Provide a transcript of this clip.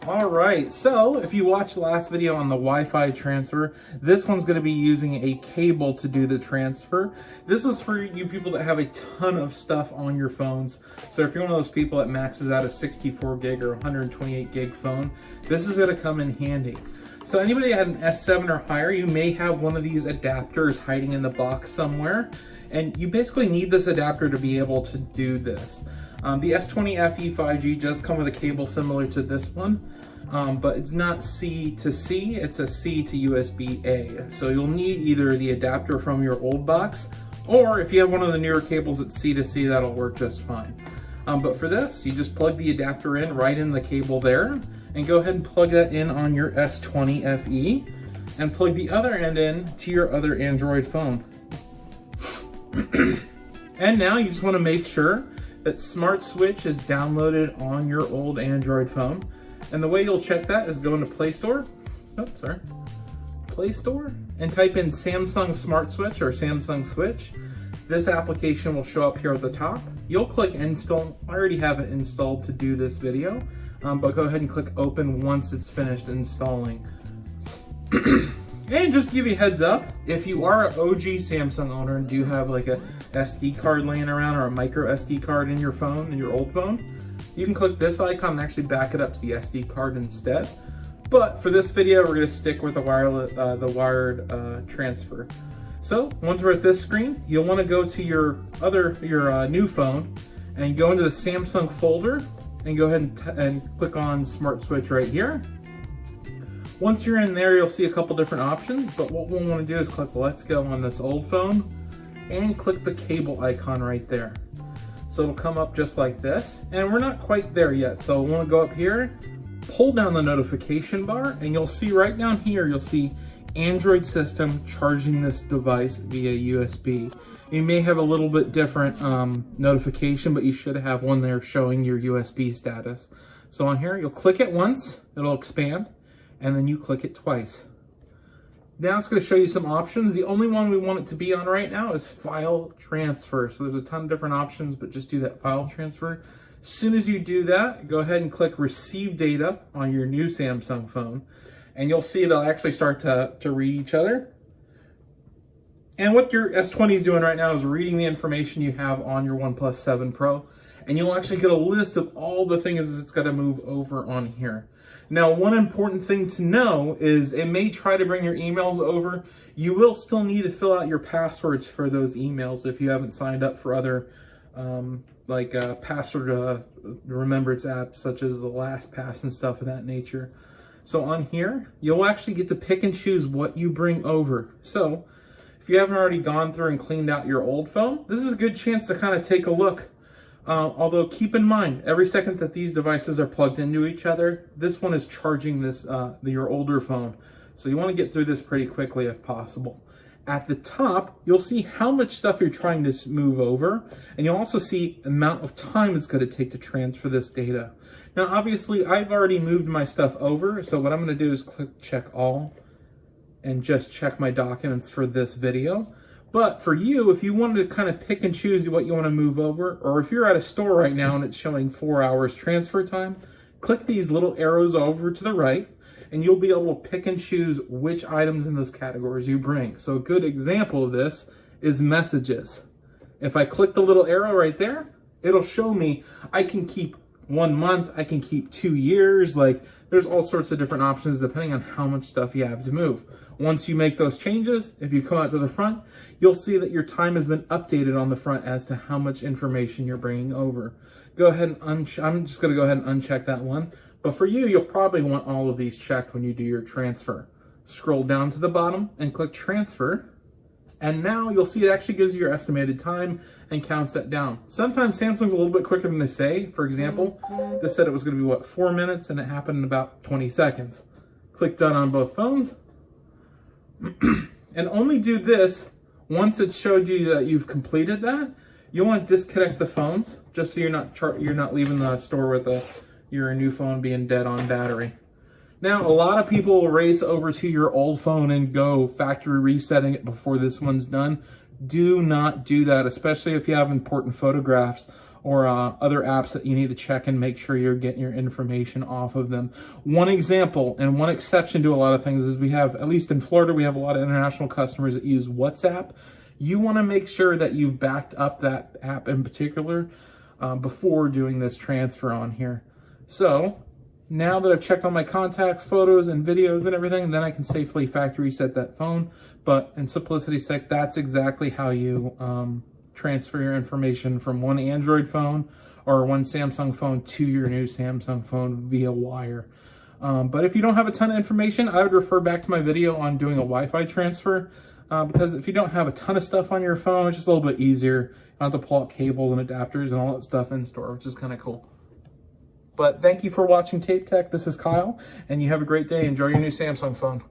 All right, so if you watched the last video on the Wi-Fi transfer, this one's going to be using a cable to do the transfer. This is for you people that have a ton of stuff on your phones. So if you're one of those people that maxes out a 64 gig or 128 gig phone, this is going to come in handy. So anybody that had an S7 or higher, you may have one of these adapters hiding in the box somewhere, and you basically need this adapter to be able to do this. The S20 FE 5G does come with a cable similar to this one, but it's not C to C, it's a C to USB-A. So you'll need either the adapter from your old box, or if you have one of the newer cables that's C to C, that'll work just fine. But for this, you just plug the adapter in right in the cable there, and go ahead and plug that in on your S20 FE, and plug the other end in to your other Android phone. And now you just want to make sure that Smart Switch is downloaded on your old Android phone. And the way you'll check that is go into Play Store, Play Store, and type in Samsung Smart Switch or Samsung Switch. This application will show up here at the top. You'll click install. I already have it installed to do this video, but go ahead and click open once it's finished installing. And just to give you a heads up, if you are an OG Samsung owner and do have like a SD card laying around or a micro SD card in your phone, in your old phone, you can click this icon and actually back it up to the SD card instead. But for this video, we're gonna stick with the wired transfer. So once we're at this screen, you'll wanna go to your new phone and go into the Samsung folder and go ahead and click on Smart Switch right here. Once you're in there, you'll see a couple different options, but what we'll want to do is click Let's Go on this old phone and click the cable icon right there. So it'll come up just like this, and we're not quite there yet. So we'll want to go up here, pull down the notification bar, and you'll see right down here, you'll see Android system charging this device via USB. You may have a little bit different notification, but you should have one there showing your USB status. So on here, you'll click it once, it'll expand, and then you click it twice. Now it's going to show you some options. The only one we want it to be on right now is file transfer. So there's a ton of different options, but just do that file transfer. As soon as you do that, go ahead and click receive data on your new Samsung phone, and you'll see they'll actually start to read each other. And what your S20 is doing right now is reading the information you have on your OnePlus 7 Pro, and you'll actually get a list of all the things it's got to move over on here. Now, one important thing to know is it may try to bring your emails over. You will still need to fill out your passwords for those emails if you haven't signed up for other password remembrance apps such as the LastPass and stuff of that nature. So on here, you'll actually get to pick and choose what you bring over. So if you haven't already gone through and cleaned out your old phone, this is a good chance to kind of take a look. Although keep in mind, every second that these devices are plugged into each other, this one is charging your older phone. So you want to get through this pretty quickly if possible. At the top, you'll see how much stuff you're trying to move over, and you'll also see the amount of time it's going to take to transfer this data. Now, obviously, I've already moved my stuff over, so what I'm going to do is click check all and just check my documents for this video. But for you, if you wanted to kind of pick and choose what you want to move over, or if you're at a store right now and it's showing 4 hours transfer time, click these little arrows over to the right, and you'll be able to pick and choose which items in those categories you bring. So a good example of this is messages. If I click the little arrow right there, it'll show me I can keep 1 month, I can keep 2 years, like there's all sorts of different options depending on how much stuff you have to move. Once you make those changes, if you come out to the front, you'll see that your time has been updated on the front as to how much information you're bringing over. Go ahead and I'm just going to go ahead and uncheck that one. But for you, you'll probably want all of these checked when you do your transfer. Scroll down to the bottom and click transfer. And now you'll see it actually gives you your estimated time and counts that down. Sometimes Samsung's a little bit quicker than they say. For example, this said it was going to be, 4 minutes, and it happened in about 20 seconds. Click done on both phones. And only do this once it showed you that you've completed that. You want to disconnect the phones just so you're not leaving the store with your new phone being dead on battery. Now, a lot of people will race over to your old phone and go factory resetting it before this one's done. Do not do that, especially if you have important photographs or other apps that you need to check and make sure you're getting your information off of them. One example and one exception to a lot of things is we have, at least in Florida, we have a lot of international customers that use WhatsApp. You want to make sure that you've backed up that app in particular before doing this transfer on here. So now that I've checked all my contacts, photos, and videos and everything, then I can safely factory reset that phone. But in simplicity's sake, that's exactly how you transfer your information from one Android phone or one Samsung phone to your new Samsung phone via wire. But if you don't have a ton of information, I would refer back to my video on doing a Wi-Fi transfer, because if you don't have a ton of stuff on your phone, it's just a little bit easier. You don't have to pull out cables and adapters and all that stuff in store, which is kind of cool. But thank you for watching Tape Tech. This is Kyle, and you have a great day. Enjoy your new Samsung phone.